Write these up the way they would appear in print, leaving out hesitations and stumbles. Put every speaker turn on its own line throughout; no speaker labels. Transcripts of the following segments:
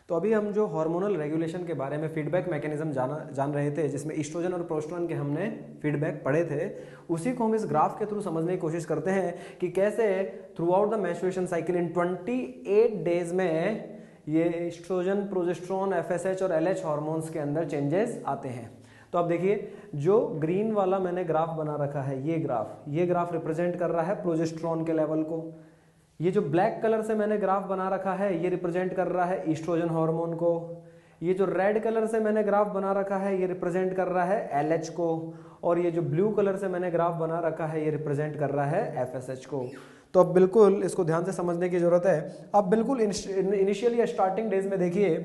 तो अभी हम जो हार्मोनल रेगुलेशन के बारे में फीडबैक मैकेनिज्म जान रहे थे, जिसमें ईस्ट्रोजन और प्रोस्टेरोन के हमने फीडबैक पढ़े थे, उसी को हम इस ग्राफ के थ्रू समझने की कोशिश करते हैं कि कैसे through out the menstruation cycle in 28 days में ये ईस्ट्रोजन, प्रोजेस्टेरोन, एफएसएच और एलएच हार्मोन्स के अंदर चेंजेस आते हैं। तो आप देखिए, जो ग्रीन वाला मैंने ग्राफ बना रखा है, ये ग्राफ रिप्रेजेंट कर रहा है प्रोजेस्टेरोन के लेवल को। ये जो ब्लैक कलर से मैंने ग्राफ बना रखा है, ये रिप्रेजेंट कर रहा है ईस्ट्रोजन हार्मोन को। ये जो रेड कलर से मैंने ग्राफ बना रखा है, ये रिप्रेजेंट कर रहा है एलएच को। और ये जो ब्लू कलर से मैंने ग्राफ बना रखा है, ये रिप्रेजेंट कर रहा है एफएसएच को। तो अब बिल्कुल इसको ध्यान से समझने की जरूरत है। अब बिल्कुल इनिशियली स्टार्टिंग डेज में देखिए,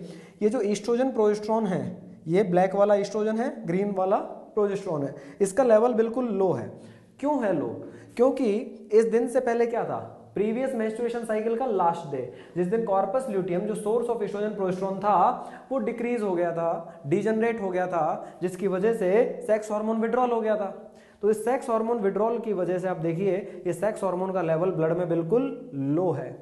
ये जो ईस्ट्रोजन प्रोजेस्टेरोन है, ये ब्लैक वाला ईस्ट्रोजन है, ग्रीन वाला प्रोजेस्टेरोन है, इसका लेवल बिल्कुल लो है। क्यों है लो? क्योंकि इस दिन से पहले क्या था, प्रीवियस मेंस्ट्रुएशन साइकिल का लास्ट डे, जिस दिन कॉर्पस ल्यूटियम जो सोर्स ऑफ ईस्ट्रोजन प्रोजेस्टेरोन था वो डिक्रीज हो गया था, डिजनरेट हो गया था, जिसकी वजह से सेक्स हार्मोन विड्रॉल हो गया था। तो इस सेक्स हार्मोन विड्रॉल की वजह से आप देखिए, ये सेक्स हार्मोन का लेवल ब्लड में बिल्कुल लो है।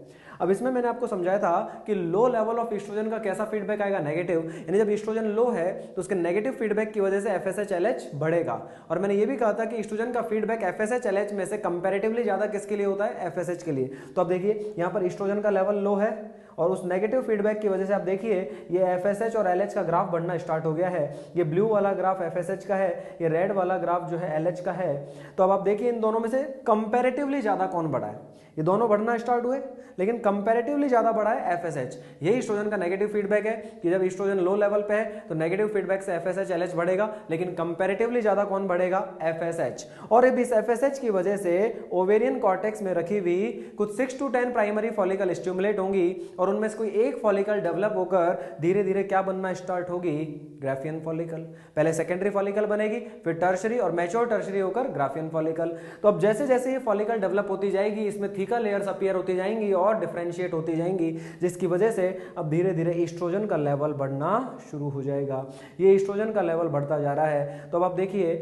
अब इसमें मैंने आपको समझाया था कि लो लेवल ऑफ ईस्ट्रोजन का कैसा फीडबैक आएगा, नेगेटिव। यानी जब ईस्ट्रोजन लो है तो उसके नेगेटिव फीडबैक की वजह से एफएसएच एलएच बढ़ेगा। और मैंने ये भी कहा था कि ईस्ट्रोजन का फीडबैक एफएसएच एलएच में से कंपैरेटिवली ज्यादा किसके लिए होता है, एफएसएच के लिए। तो अब देखिए, यहाँ पर ईस्ट्रोजन का लेवल लो है और उस नेगेटिव फीडबैक की वजह से आप देखिए ये एफएसएच और एलएच का ग्राफ बढ़ना स्टार्ट हो गया है। ये ब्लू वाला ग्राफ एफएसएच का है, ये रेड वाला ग्राफ जो है एलएच का है। तो अब आप देखिए, इन दोनों में से कंपैरेटिवली ज्यादा कौन बढ़ा है? ये दोनों बढ़ना स्टार्ट हुए, लेकिन कंपैरेटिवली ज्यादा बढ़ा है एफएसएच। यही ईस्ट्रोजन का नेगेटिव फीडबैक है कि जब ईस्ट्रोजन लो लेवल पे है तो नेगेटिव फीडबैक से एफएसएच एलएच बढ़ेगा, लेकिन कंपैरेटिवली ज्यादा कौन बढ़ेगा, एफएसएच। और अब इस एफएसएच की वजह से ओवेरियन कॉर्टेक्स में रखी हुई कुछ 6 to 10 प्राइमरी फॉलिकल स्टिमुलेट होंगी और उनमें से कोई एक फॉलिकल डेवलप होकर धीरे धीरे क्या बनना स्टार्ट होगी, ग्राफियन फॉलिकल। पहले सेकेंडरी फॉलिकल बनेगी, फिर टर्शरी और मैच्योर टर्शरी होकर ग्राफियन फॉलिकल। तो अब जैसे जैसे ये फॉलिकल डेवलप होती जाएगी, इसमें थीका लेयर्स अपीयर होती जाएंगी और डिफरेंशिएट होती जाएंगी, जिसकी वजह से अब धीरे धीरे ईस्ट्रोजन का लेवल बढ़ना शुरू हो जाएगा। ये ईस्ट्रोजन का लेवल बढ़ता जा रहा है। तो अब आप देखिए,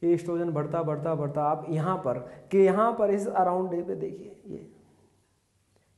ये ईस्ट्रोजन बढ़ता बढ़ता बढ़ता आप यहाँ पर इस अराउंड डे पे देखिए, ये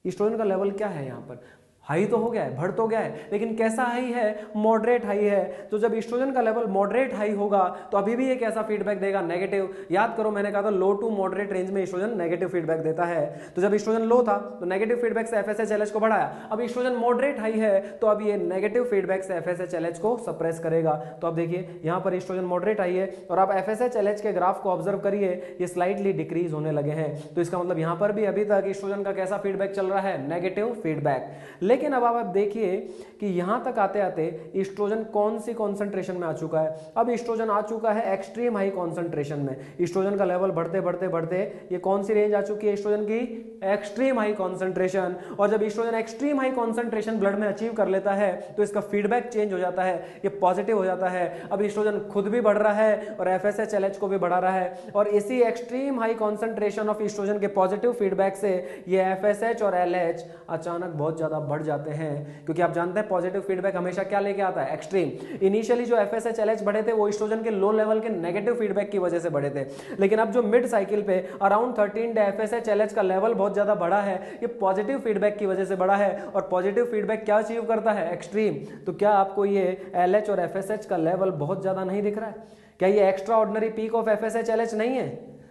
ईस्ट्रोजन का लेवल क्या है, यहाँ पर हाई तो हो गया है, बढ़ तो गया है, लेकिन कैसा हाई है, मॉडरेट हाई है। तो जब ईस्ट्रोजन का लेवल मॉडरेट हाई होगा तो अभी भी ये कैसा फीडबैक देगा, नेगेटिव। याद करो, मैंने कहा था लो टू मॉडरेट रेंज में ईस्ट्रोजन नेगेटिव फीडबैक देता है। तो जब ईस्ट्रोजन लो था तो नेगेटिव फीडबैक से एफएसएच एलएच को बढ़ाया, अब ईस्ट्रोजन मॉडरेट हाई है तो अब ये नेगेटिव फीडबैक से एफएसएच एलएच को सप्रेस करेगा। तो अब देखिए, यहाँ पर ईस्ट्रोजन मॉडरेट हाई है और आप एफएसएच एलएच के ग्राफ को ऑब्जर्व करिए, ये स्लाइटली डिक्रीज होने लगे हैं। तो इसका मतलब यहाँ पर भी अभी तक ईस्ट्रोजन का कैसा फीडबैक चल रहा है, नेगेटिव फीडबैक। लेकिन अब आप देखिए कि यहां तक आते आते ईस्ट्रोजन कौन सी कॉन्सेंट्रेशन में आ चुका है। अब ईस्ट्रोजन आ चुका है एक्सट्रीम हाई कॉन्सेंट्रेशन में। ईस्ट्रोजन का लेवल बढ़ते बढ़ते बढ़ते ये कौन सी रेंज आ चुकी है ईस्ट्रोजन की, एक्सट्रीम हाई कॉन्सेंट्रेशन। और जब estrogen extreme high concentration blood में अचीव कर लेता है तो इसका फीडबैक चेंज हो जाता है, ये पॉजिटिव हो जाता है। अब ईस्ट्रोजन खुद भी बढ़ रहा है और एफएसएच एलएच को भी बढ़ा रहा है, और इसी extreme high concentration of estrogen के पॉजिटिव फीडबैक से ये एफएसएच और एलएच अचानक बहुत ज्यादा बढ़ जाते हैं। क्योंकि आप जानते हैं पॉजिटिव फीडबैक हमेशा क्या लेके आता है, एक्सट्रीम। इनिशियली जो एफएसएच एलएच बढ़े थे वो ईस्ट्रोजन के लो लेवल के नेगेटिव फीडबैक की वजह से बढ़े थे, लेकिन अब जो मिड साइकिल पे अराउंड 13 डे एफएसएच एलएच का लेवल बहुत ज्यादा बढ़ा है, ये पॉजिटिव फीडबैक की वजह से बढ़ा है। और पॉजिटिव फीडबैक क्या अचीव करता है, एक्सट्रीम। तो क्या आपको ये एलएच और एफएसएच का लेवल बहुत ज्यादा नहीं दिख रहा है? क्या ये extra ordinary peak of FSH LH नहीं है?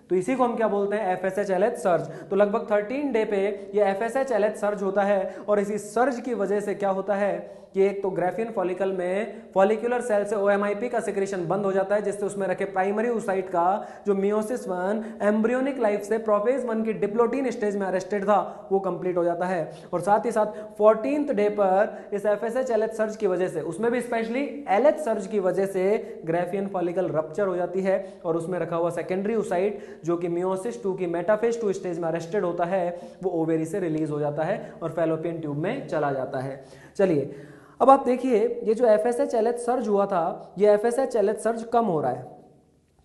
तो इसी को हम क्या बोलते हैं, एफएसएच एलएच सर्ज। तो लगभग 13 डे पे ये एफएसएच एलएच सर्ज होता है, और इसी सर्ज की वजह से क्या होता है कि एक तो ग्राफियन फॉलिकल में फॉलिकुलर सेल से ओएमआईपी का सिक्रेशन बंद हो जाता है, जिससे उसमें रखे प्राइमरी oocyte का जो मियोसिस 1 एम्ब्रियोनिक लाइफ से प्रोफेज 1 की डिप्लोटीन स्टेज में अरेस्टेड था वो कंप्लीट हो जाता है। और साथ ही साथ 14th डे पर इस एफएसएच एलएच सर्ज की वजह से, उसमें भी स्पेशली एलएच सर्ज की वजह से ग्राफियन फॉलिकल रप्चर हो जाती है, और उसमें रखा हुआ सेकेंडरी oocyte जो कि मियोसिस 2 की मेटाफेज 2 स्टेज में अरेस्टेड होता है, वो ओवेरी से रिलीज हो जाता है और फैलोपियन ट्यूब में चला जाता है। चलिए अब आप देखिए, ये जो एफएसएच एलएच सर्ज हुआ था, ये एफएसएच एलएच सर्ज कम हो रहा है।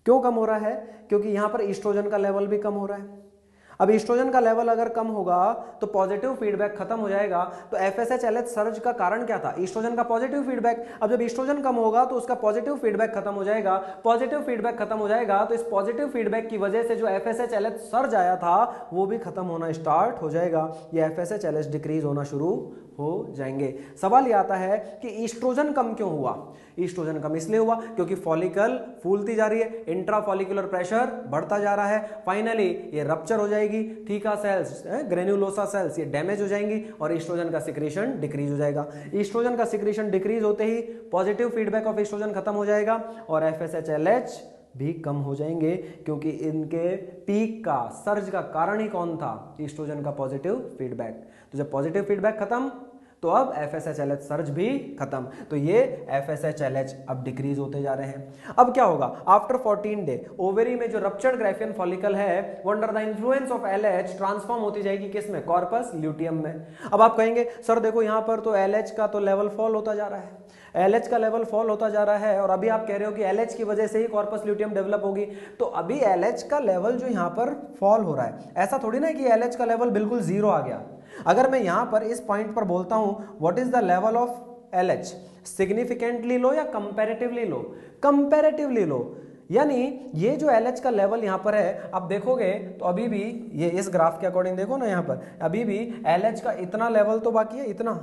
क्यों कम हो रहा है? क्योंकि यहां पर ईस्ट्रोजन का लेवल भी कम हो रहा है। अब ईस्ट्रोजन का लेवल अगर कम होगा तो पॉजिटिव फीडबैक खत्म हो जाएगा। तो FSH-LH सर्ज का कारण क्या था? ईस्ट्रोजन का पॉजिटिव फीडबैक। अब जब ईस्ट्रोजन कम होगा तो उसका पॉजिटिव फीडबैक खत्म हो जाएगा। पॉजिटिव फीडबैक खत्म हो जाएगा तो इस पॉजिटिव फीडबैक की वजह से जो FSH-LH सर्ज आया था वो भी खत्म होना स्टार्ट हो जाएगा। ये FSH-LH डिक्रीज होना शुरू हो जाएंगे। सवाल ये आता है कि ईस्ट्रोजन कम क्यों हुआ? ईस्ट्रोजन कम इसलिए हुआ क्योंकि फॉलिकल फूलती जा रही है, इंट्राफॉलिकुलर प्रेशर बढ़ता जा रहा है, फाइनली ये रप्चर हो जाएगी, थीका सेल्स, ग्रेन्युलोसा सेल्स ये डैमेज हो जाएंगी और ईस्ट्रोजन का सिक्रीशन डिक्रीज हो जाएगा। ईस्ट्रोजन का सिक्रीशन डिक्रीज होते ही पॉजिटिव फीडबैक ऑफ ईस्ट्रोजन खत्म हो जाएगा और FSH-LH भी कम हो जाएंगे, क्योंकि इनके पीक का सर्ज का कारण ही कौन था? ईस्ट्रोजन का पॉजिटिव फीडबैक। तो जब पॉजिटिव फीडबैक खत्म तो अब FSH-LH सर्ज भी खत्म। तो ये FSH-LH अब डिक्रीज होते जा रहे हैं। अब क्या होगा? आफ्टर 14 डे ओवेरी में जो रप्चर्ड ग्राफियन फॉलिकल है वो under the influence of LH transform होती जाएगी किस में? कॉर्पस ल्यूटियम में। अब आप कहेंगे सर देखो यहां पर तो LH का तो लेवल फॉल होता जा रहा है, LH का लेवल फॉल होता जा रहा है और अभी आप कह रहे हो कि LH की वजह से ही कॉर्पस ल्यूटियम डेवलप होगी। तो अभी LH का लेवल जो यहाँ पर फॉल हो रहा है, ऐसा थोड़ी ना कि LH का लेवल बिल्कुल जीरो आ गया। अगर मैं यहां पर इस पॉइंट पर बोलता हूं what is the level of LH, significantly low या कंपैरेटिवली लो? कंपैरेटिवली लो। यानी ये जो LH का लेवल यहां पर है, आप देखोगे तो अभी भी ये इस ग्राफ के अकॉर्डिंग देखो ना, यहां पर अभी भी LH का इतना लेवल तो बाकी है, इतना।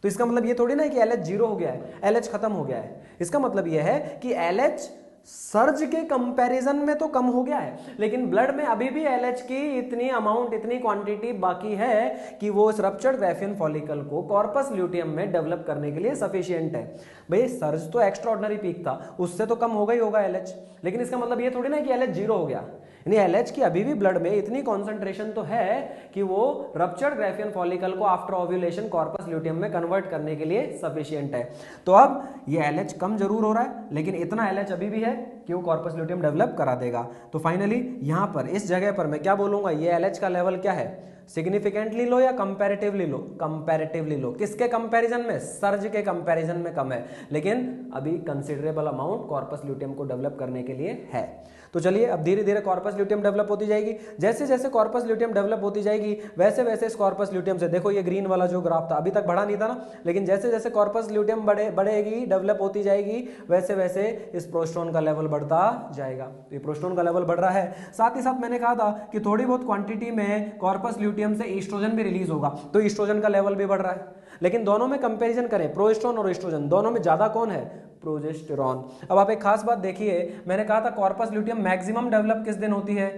तो इसका मतलब ये थोड़ी ना है कि LH जीरो हो गया है, LH खत्म हो गया है। इसका मतलब ये है कि LH सर्ज के कंपैरिजन में तो कम हो गया है, लेकिन ब्लड में अभी भी LH की इतनी अमाउंट, इतनी क्वांटिटी बाकी है कि वो इस रप्चर्ड ग्राफियन फॉलिकल को कॉर्पस ल्यूटियम में डेवलप करने के लिए सफिशिएंट है। भाई सर्ज तो एक्स्ट्राऑर्डिनरी पीक था, उससे तो कम होगा ही होगा LH, लेकिन इसका मतलब ये थोड़ी ना कि LH जीरो हो गया। यानी LH की अभी भी ब्लड में इतनी कॉन्सेंट्रेशन तो है कि वो रप्चर्ड ग्राफियन फॉलिकल को आफ्टर ओव्यूलेशन कॉर्पस ल्यूटियम में कन्वर्ट करने के लिए सफिशिएंट है। तो अब ये LH कम जरूर हो रहा है, लेकिन इतना LH अभी भी है कि वो कॉर्पस ल्यूटियम डेवलप करा देगा। तो फाइनली यहां पर इस जगह पर मैं क्या बोलूंगा? ये LH का लेवल क्या है? सिग्निफिकेंटली लो या कंपैरेटिवली लो? कंपैरेटिवली लो। किसके कंपैरिजन में? सर्ज के कंपैरिजन में कम है, लेकिन अभी कंसिडरेबल अमाउंट कॉर्पस ल्यूटियम को डेवलप करने के लिए है। तो चलिए अब धीरे धीरे कॉर्पस ल्यूटियम डेवलप होती जाएगी। जैसे जैसे कॉर्पस ल्यूटियम डेवलप होती जाएगी वैसे वैसे इस कॉर्पस ल्यूटियम से, देखो ये ग्रीन वाला जो ग्राफ था अभी तक बढ़ा नहीं था ना, लेकिन जैसे जैसे कॉर्पस ल्यूटियम बढ़ेगी, डेवलप होती जाएगी, वैसे वैसे इस प्रोस्टोन का लेवल बढ़ता जाएगा। तो ये प्रोस्टोन का लेवल बढ़ रहा है। साथ ही साथ मैंने कहा था कि थोड़ी बहुत क्वांटिटी में कॉर्पस ल्यूटियम से ईस्ट्रोजन भी रिलीज होगा, तो ईस्ट्रोजन का लेवल भी बढ़ रहा है। लेकिन दोनों में कंपैरिजन करें, प्रोजेस्टेरोन और ईस्ट्रोजन, दोनों में ज्यादा कौन है? प्रोजेस्टेरोन। अब आप एक खास बात देखिए, मैंने कहा था कॉर्पस ल्यूटियम मैक्सिमम डेवलप किस दिन होती है?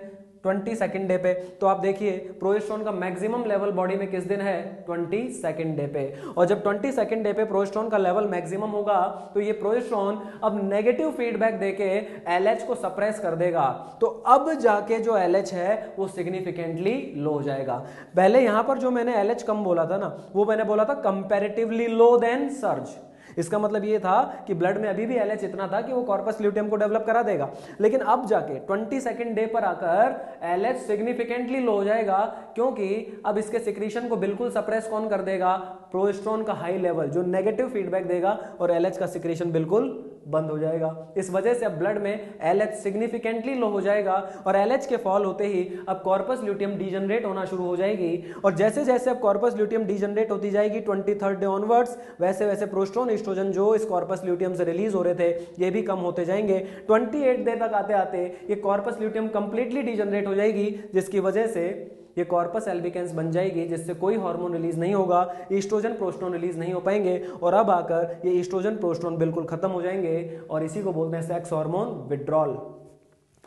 22nd डे पे। तो आप देखिए प्रोजेस्टेरोन का मैक्सिमम लेवल बॉडी में किस दिन है? 22nd डे पे। और जब 22nd डे पे प्रोजेस्टेरोन का लेवल मैक्सिमम होगा तो ये प्रोजेस्टेरोन अब नेगेटिव फीडबैक देके LH को सप्रेस कर देगा। तो अब जाके जो LH है वो सिग्निफिकेंटली लो हो जाएगा। पहले यहां पर जो मैंने LH कम बोला था ना, वो मैंने बोला था कंपैरेटिवली लो देन सर्ज। इसका मतलब ये था कि ब्लड में अभी भी LH इतना था कि वो कॉर्पस ल्यूटियम को डेवलप करा देगा, लेकिन अब जाके 22nd डे पर आकर LH सिग्निफिकेंटली लो हो जाएगा, क्योंकि अब इसके सिक्रीशन को बिल्कुल सप्रेस कौन कर देगा? प्रोजेस्टेरोन का हाई लेवल जो नेगेटिव फीडबैक देगा और LH का सिक्रीशन बिल्कुल बंद हो जाएगा। इस वजह से अब ब्लड में LH सिग्निफिकेंटली लो हो जाएगा और LH के फॉल होते ही अब कॉर्पस ल्यूटियम डीजनरेट होना शुरू हो जाएगी। और जैसे जैसे अब कॉर्पस ल्यूटियम डीजनरेट होती जाएगी 23rd डे ऑनवर्ड्स, वैसे वैसे प्रोस्टोन ईस्ट्रोजन जो इस कॉर्पस ल्यूटियम से रिलीज हो रहे थे ये भी कम होते जाएंगे। 28 डे तक आते आते ये कॉर्पस ल्यूटियम कंप्लीटली डीजनरेट हो जाएगी, जिसकी वजह से ये कॉर्पस एल्बिकेंस बन जाएगी, जिससे कोई हार्मोन रिलीज नहीं होगा, ईस्ट्रोजन प्रोस्टोन रिलीज नहीं हो पाएंगे और अब आकर ये ईस्ट्रोजन प्रोस्टोन बिल्कुल खत्म हो जाएंगे और इसी को बोलते हैं सेक्स हार्मोन विड्रॉल।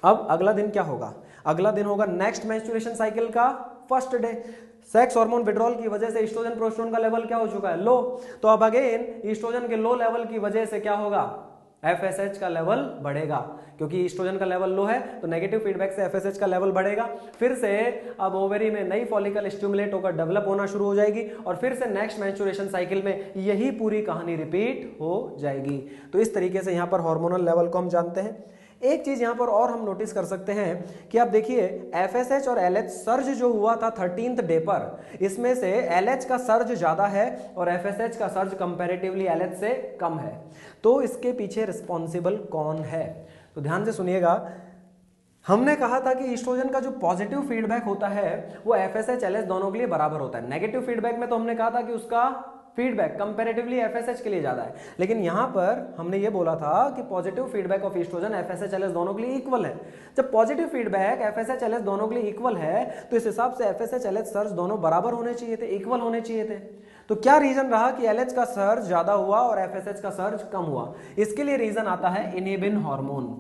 अब अगला दिन क्या होगा? अगला दिन होगा नेक्स्ट मेंस्ट्रुएशन साइकिल का first day. Sex hormone withdrawal की वजह से ईस्ट्रोजन प्रोस्टोन का लेवल क्या हो चुका है? लो। तो अब अगेन ईस्ट्रोजन के लो लेवल की वजह से क्या होगा? FSH का लेवल बढ़ेगा, क्योंकि ईस्ट्रोजन का लेवल लो है तो नेगेटिव फीडबैक से FSH का लेवल बढ़ेगा। फिर से अब ओवरी में नई फॉलिकल स्टिमुलेट होकर डेवलप होना शुरू हो जाएगी और फिर से नेक्स्ट मेंस्ट्रुएशन साइकिल में यही पूरी कहानी रिपीट हो जाएगी। तो इस तरीके से यहां पर हार्मोनल लेवल को हम जानते हैं। एक चीज यहां पर और हम नोटिस कर सकते हैं कि आप देखिए FSH और LH सर्ज जो हुआ था 13th डे पर, इसमें से LH का सर्ज ज्यादा है और FSH का सर्ज कंपैरेटिवली LH से कम है। तो इसके पीछे रिस्पॉन्सिबल कौन है? तो ध्यान से सुनिएगा। हमने कहा था कि ईस्ट्रोजन का जो पॉजिटिव फीडबैक होता है वो एफएसएच एलएच दोनों के लिए बराबर होता है। नेगेटिव फीडबैक में तो हमने कहा था कि उसका फीडबैक कंपैरेटिवली एफएसएच के लिए ज्यादा है, लेकिन यहां पर हमने ये बोला था कि positive feedback of estrogen FSH LH दोनों के लिए इक्वल है। जब पॉजिटिव फीडबैक एफएसएच एलएच दोनों के लिए इक्वल है तो इस हिसाब से एफएसएच एलएच सर्ज दोनों बराबर होने चाहिए थे, इक्वल होने चाहिए थे। तो क्या रीजन रहा कि एलएच का सर्ज ज्यादा हुआ और एफएसएच का सर्ज कम हुआ? इसके लिए रीजन आता है इनिबिन हार्मोन।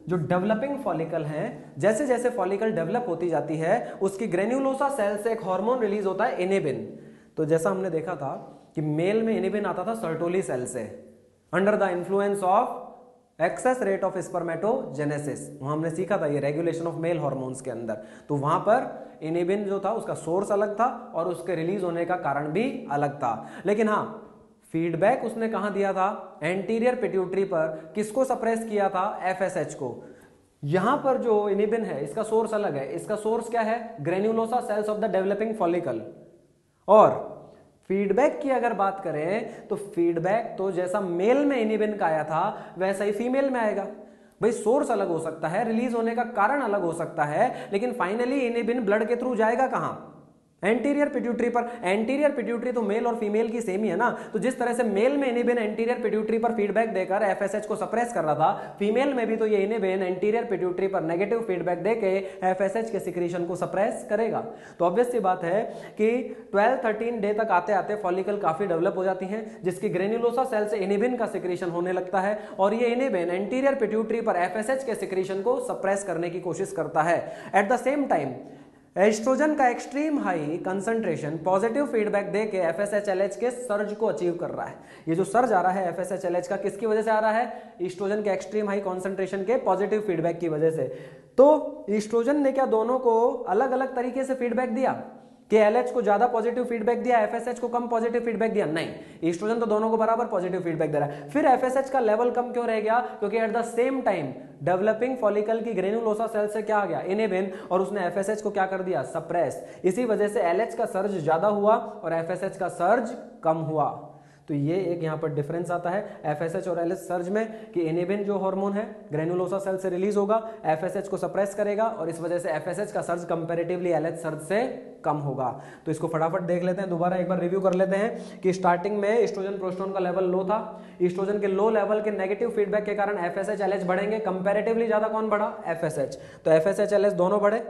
जो डेवलपिंग फॉलिकल है, जैसे जैसे फॉलिकल डेवलप होती जाती है उसकी ग्रेन्युलोसा सेल से एक हार्मोन रिलीज होता है इनिबिन। तो जैसा हमने देखा था कि मेल में इनिबिन आता था सर्टोली सेल से under the influence of excess rate of spermatogenesis. वहां हमने सीखा था ये रेगुलेशन ऑफ मेल हार्मोन्स के अंदर। तो वहां पर इनिबिन जो था उसका सोर्स अलग था और उसके रिलीज होने का कारण भी अलग था। लेकिन हाँ, फीडबैक उसने कहां दिया था? एंटीरियर पिट्यूटरी पर। किसको सप्रेस किया था? एफएसएच को। यहां पर जो इनिबिन है इसका सोर्स अलग है। इसका सोर्स क्या है? Granulosa cells of the developing follicle. और फीडबैक की अगर बात करें तो फीडबैक तो जैसा मेल में इनिबिन का आया था वैसा ही फीमेल में आएगा। भाई सोर्स अलग हो सकता है, रिलीज होने का कारण अलग हो सकता है, लेकिन फाइनली इनिबिन ब्लड के थ्रू जाएगा कहां? एंटीरियर पिट्यूटरी पर। एंटीरियर पिट्यूटरी तो मेल और फीमेल की सेम ही है ना। तो जिस तरह से मेल में इनिबिन एंटीरियर पिट्यूटरी पर फीडबैक देकर एफएसएच को सप्रेस कर रहा था, फीमेल में भी तो ये इनिबिन एंटीरियर पिट्यूटरी पर नेगेटिव फीडबैक देके एफएसएच के सिक्रीशन को सप्रेस करेगा। तो ऑब्वियस सी बात है कि 12-13 डे तक आते आते फॉलिकल काफी डेवलप हो जाती हैं, जिसकी ग्रेन्युलोसा सेल से इनिबिन का सिक्रीशन होने लगता है और ये इनिबिन एंटीरियर पिट्यूटरी पर एफएसएच के सिक्रीशन को सप्रेस करने की कोशिश करता है। At the same time oestrogen का extreme high concentration positive feedback देके एफएसएच-एलएच के सर्ज को अचीव कर रहा है। ये जो सर्ज आ रहा है एफएसएच-एलएच का किसकी वजह से आ रहा है? एस्ट्रोजन के एक्सट्रीम हाई कंसंट्रेशन के पॉजिटिव फीडबैक की वजह से। तो एस्ट्रोजन ने क्या दोनों को अलग अलग तरीके से फीडबैक दिया कि एलएच को ज्यादा पॉजिटिव फीडबैक दिया, एफएसएच को कम पॉजिटिव फीडबैक दिया? नहीं, एस्ट्रोजन तो दोनों को बराबर पॉजिटिव फीडबैक दे रहा है। फिर एफएसएच का लेवल कम क्यों रह गया? क्योंकि eight the same time developing follicle की ग्रेन्युलोसा सेल से क्या आ गया? इनिबिन, और उसने एफएसएच को क्या कर दिया? सप्रेस। इसी वजह से एलएच का सर्ज ज्यादा हुआ और एफएसएच का सर्ज कम हुआ। तो ये एक यहाँ पर डिफरेंस आता है एफएसएच और एलएच सर्ज में कि इनिबिन जो हार्मोन है ग्रेन्युलोसा सेल से रिलीज होगा, एफएसएच को सप्रेस करेगा और इस वजह से एफएसएच का सर्ज कंपैरेटिवली एलएच सर्ज से कम होगा। तो इसको फटाफट देख लेते हैं, दोबारा एक बार रिव्यू कर लेते हैं कि स्टार्टिंग में एस्ट्रोजन प्रोस्टेरोन का लेवल लो था। एस्ट्रोजन के लो लेवल के नेगेटिव फीडबैक के कारण एफएसएच एलएच बढ़ेंगे। कंपैरेटिवली ज्यादा कौन बढ़ा? एफएसएच। तो एफएसएच एलएच दोनों बढ़े,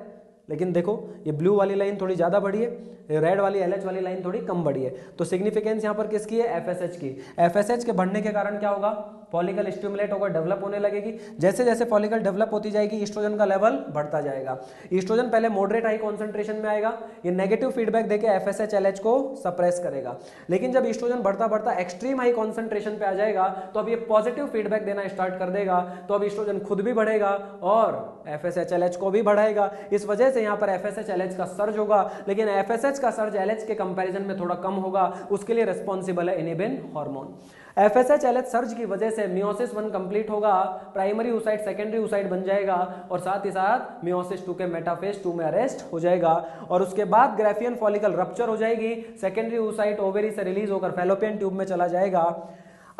लेकिन देखो ये ब्लू वाली लाइन थोड़ी ज्यादा बढ़ी है, रेड वाली एलएच वाली लाइन थोड़ी कम बढ़ी है। तो सिग्निफिकेंस यहाँ पर किसकी है? एफएसएच की। एफएसएच के बढ़ने के कारण क्या होगा? फॉलिकल स्टिमुलेट होकर डेवलप होने लगेगी। जैसे जैसे फॉलिकल डेवलप होती जाएगी एस्ट्रोजन का लेवल बढ़ता जाएगा। एस्ट्रोजन पहले मॉडरेट हाई कॉन्सेंट्रेशन में आएगा, ये नेगेटिव फीडबैक देके एफएसएच एलएच को सप्रेस करेगा। लेकिन जब एस्ट्रोजन बढ़ता बढ़ता एक्सट्रीम हाई कॉन्सेंट्रेशन पे आ जाएगा तो अब ये पॉजिटिव फीडबैक देना स्टार्ट कर देगा। तो अब एस्ट्रोजन खुद भी बढ़ेगा और एफएसएच एलएच को भी बढ़ाएगा। इस वजह से यहाँ पर एफएसएच एलएच का सर्ज होगा, लेकिन एफएसएच का सर्ज एलएच के कंपैरिजन में थोड़ा कम होगा। उसके लिए रिस्पॉन्सिबल है inhibin hormone. FSH LH surge की वजह से मियोसिस 1 कंप्लीट होगा, प्राइमरी oocyte सेकेंडरी oocyte बन जाएगा और साथ ही साथ मियोसिस 2 के मेटाफेज 2 में अरेस्ट हो जाएगा और उसके बाद ग्राफियन फॉलिकल रप्चर हो जाएगी, सेकेंडरी oocyte ओवेरी से रिलीज होकर फैलोपियन ट्यूब में चला जाएगा।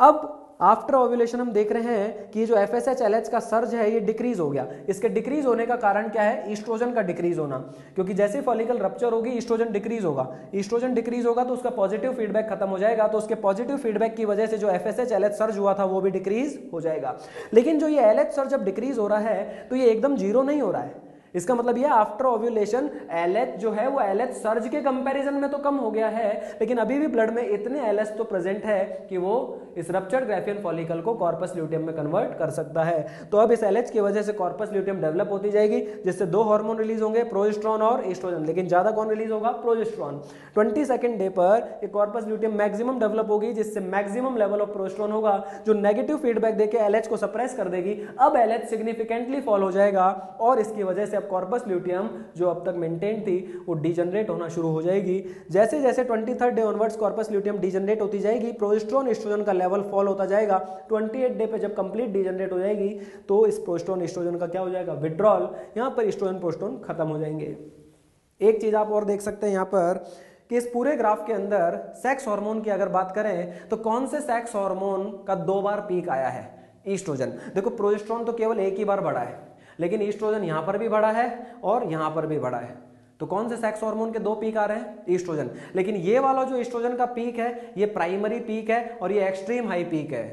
अब आफ्टर ओव्यूलेशन हम देख रहे हैं कि जो एफएसएच एलएच का सर्ज है ये डिक्रीज हो गया। इसके डिक्रीज होने का कारण क्या है? ईस्ट्रोजन का डिक्रीज होना, क्योंकि जैसे फॉलिकल रप्चर होगी ईस्ट्रोजन डिक्रीज होगा। ईस्ट्रोजन डिक्रीज होगा तो उसका पॉजिटिव फीडबैक खत्म हो जाएगा, तो उसके पॉजिटिव फीडबैक की वजह से जो एफएसएच एलएच सर्ज हुआ था वो भी डिक्रीज हो जाएगा। लेकिन जो ये एलएच सर्ज जब डिक्रीज हो रहा है तो ये एकदम जीरो नहीं हो रहा है। इसका मतलब यह आफ्टर ओव्यूलेशन एलएच जो है वो एलएच सर्ज के कंपैरिजन में तो कम हो गया है, लेकिन अभी भी ब्लड में इतने एलएच तो प्रेजेंट है कि वो इस रप्चर्ड ग्राफियन फॉलिकल को कॉर्पस ल्यूटियम में कन्वर्ट कर सकता है। तो अब इस एलएच की वजह से कॉर्पस ल्यूटियम डेवलप होती जाएगी, जिससे 2 हार्मोन रिलीज होंगे, प्रोजेस्टेरोन और एस्ट्रोजन, लेकिन ज्यादा कौन रिलीज होगा? प्रोजेस्टेरोन। 22nd डे पर ये कॉर्पस ल्यूटियम मैक्सिमम डेवलप होगी, जिससे मैक्सिमम लेवल ऑफ प्रोजेस्टेरोन होगा जो नेगेटिव फीडबैक देके एलएच को सप्रेस कर देगी। अब एलएच सिग्निफिकेंटली फॉल हो जाएगा और इसकी वजह से अब कॉर्पस ल्यूटियम जो अब तक मेंटेन थी वो डीजनरेट होना शुरू हो जाएगी। जैसे जैसे 23rd day onwards corpus luteum degenerate होती जाएगी, प्रोजेस्टेरोन एस्ट्रोजन का लेवल फॉल होता जाएगा। 28 डे पे जब कंप्लीट डीजनरेट हो जाएगी तो इस प्रोजेस्टेरोन एस्ट्रोजन का क्या हो जाएगा? विड्रॉल। यहां पर एस्ट्रोजन प्रोजेस्टेरोन खत्म हो जाएंगे। एक चीज आप और देख सकते हैं यहां पर कि इस पूरे ग्राफ के अंदर सेक्स हार्मोन की अगर बात करें तो कौन से सेक्स हार्मोन का 2 बार पीक आया है? ईस्ट्रोजन। देखो प्रोजेस्टेरोन तो केवल एक ही बार बढ़ा है, लेकिन ईस्ट्रोजन यहां पर भी बढ़ा है और यहां पर भी बढ़ा है। तो कौन से सेक्स हार्मोन के 2 पीक आ रहे हैं? ईस्ट्रोजन। लेकिन ये वाला जो ईस्ट्रोजन का पीक है ये प्राइमरी पीक है और ये एक्सट्रीम हाई पीक है,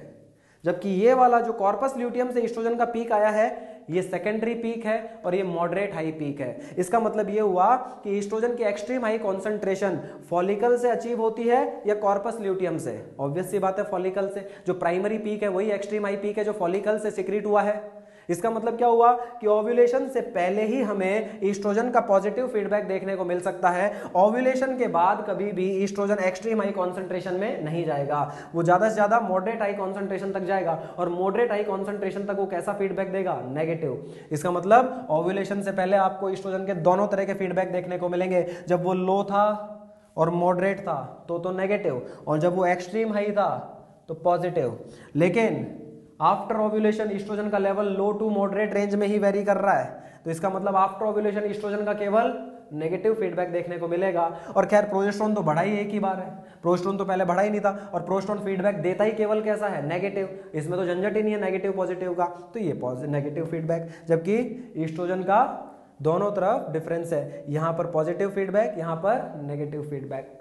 जबकि ये वाला जो कॉर्पस ल्यूटियम से ईस्ट्रोजन का पीक आया है ये सेकेंडरी पीक है और ये मॉडरेट हाई पीक है। इसका मतलब ये हुआ कि ईस्ट्रोजन की एक्सट्रीम हाई कॉन्सेंट्रेशन फॉलिकल से अचीव होती है या कॉर्पस ल्यूटियम से? ऑब्वियस सी बात है फॉलिकल से। जो प्राइमरी पीक है वही एक्सट्रीम हाई पीक है जो फॉलिकल से सिक्रीट हुआ है। इसका मतलब क्या हुआ कि ओव्यूलेशन से पहले ही हमें ईस्ट्रोजन का पॉजिटिव फीडबैक देखने को मिल सकता है। ओव्यूलेशन के बाद कभी भी ईस्ट्रोजन एक्सट्रीम हाई कॉन्सेंट्रेशन में नहीं जाएगा, वो ज्यादा से ज्यादा मॉडरेट हाई कॉन्सेंट्रेशन तक जाएगा और मॉडरेट हाई कॉन्सेंट्रेशन तक वो कैसा फीडबैक देगा? नेगेटिव। इसका मतलब ओव्यूलेशन से पहले आपको ईस्ट्रोजन के दोनों तरह के फीडबैक देखने को मिलेंगे। जब वो लो था और मॉडरेट था तो नेगेटिव, और जब वो एक्सट्रीम हाई था तो पॉजिटिव। लेकिन आफ्टर ओव्यूलेशन ईस्ट्रोजन का level low to moderate range में ही वेरी कर रहा है, तो इसका मतलब आफ्टर ओव्यूलेशन ईस्ट्रोजन का केवल नेगेटिव फीडबैक देखने को मिलेगा। और खैर प्रोजेस्टेरोन तो बढ़ा ही एक ही बार है, प्रोजेस्टेरोन तो पहले बढ़ा ही नहीं था और प्रोजेस्टेरोन फीडबैक देता ही केवल कैसा है? नेगेटिव। इसमें तो झंझट ही नहीं है नेगेटिव पॉजिटिव का, तो ये नेगेटिव फीडबैक। जबकि ईस्ट्रोजन का दोनों तरफ डिफरेंस है, यहां पर पॉजिटिव फीडबैक, यहां पर नेगेटिव फीडबैक।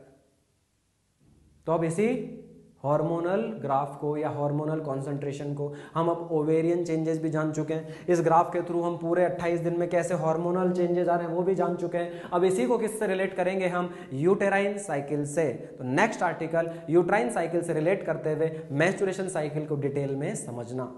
तो अब इसी हार्मोनल ग्राफ को या हार्मोनल कॉन्सेंट्रेशन को हम अब ओवेरियन चेंजेस भी जान चुके हैं। इस ग्राफ के थ्रू हम पूरे 28 दिन में कैसे हार्मोनल चेंजेस आ रहे हैं वो भी जान चुके हैं। अब इसी को किससे रिलेट करेंगे हम? यूटेराइन साइकिल से। तो नेक्स्ट आर्टिकल यूटेराइन साइकिल से रिलेट करते हुए मेंस्ट्रुएशन साइकिल को डिटेल में समझना।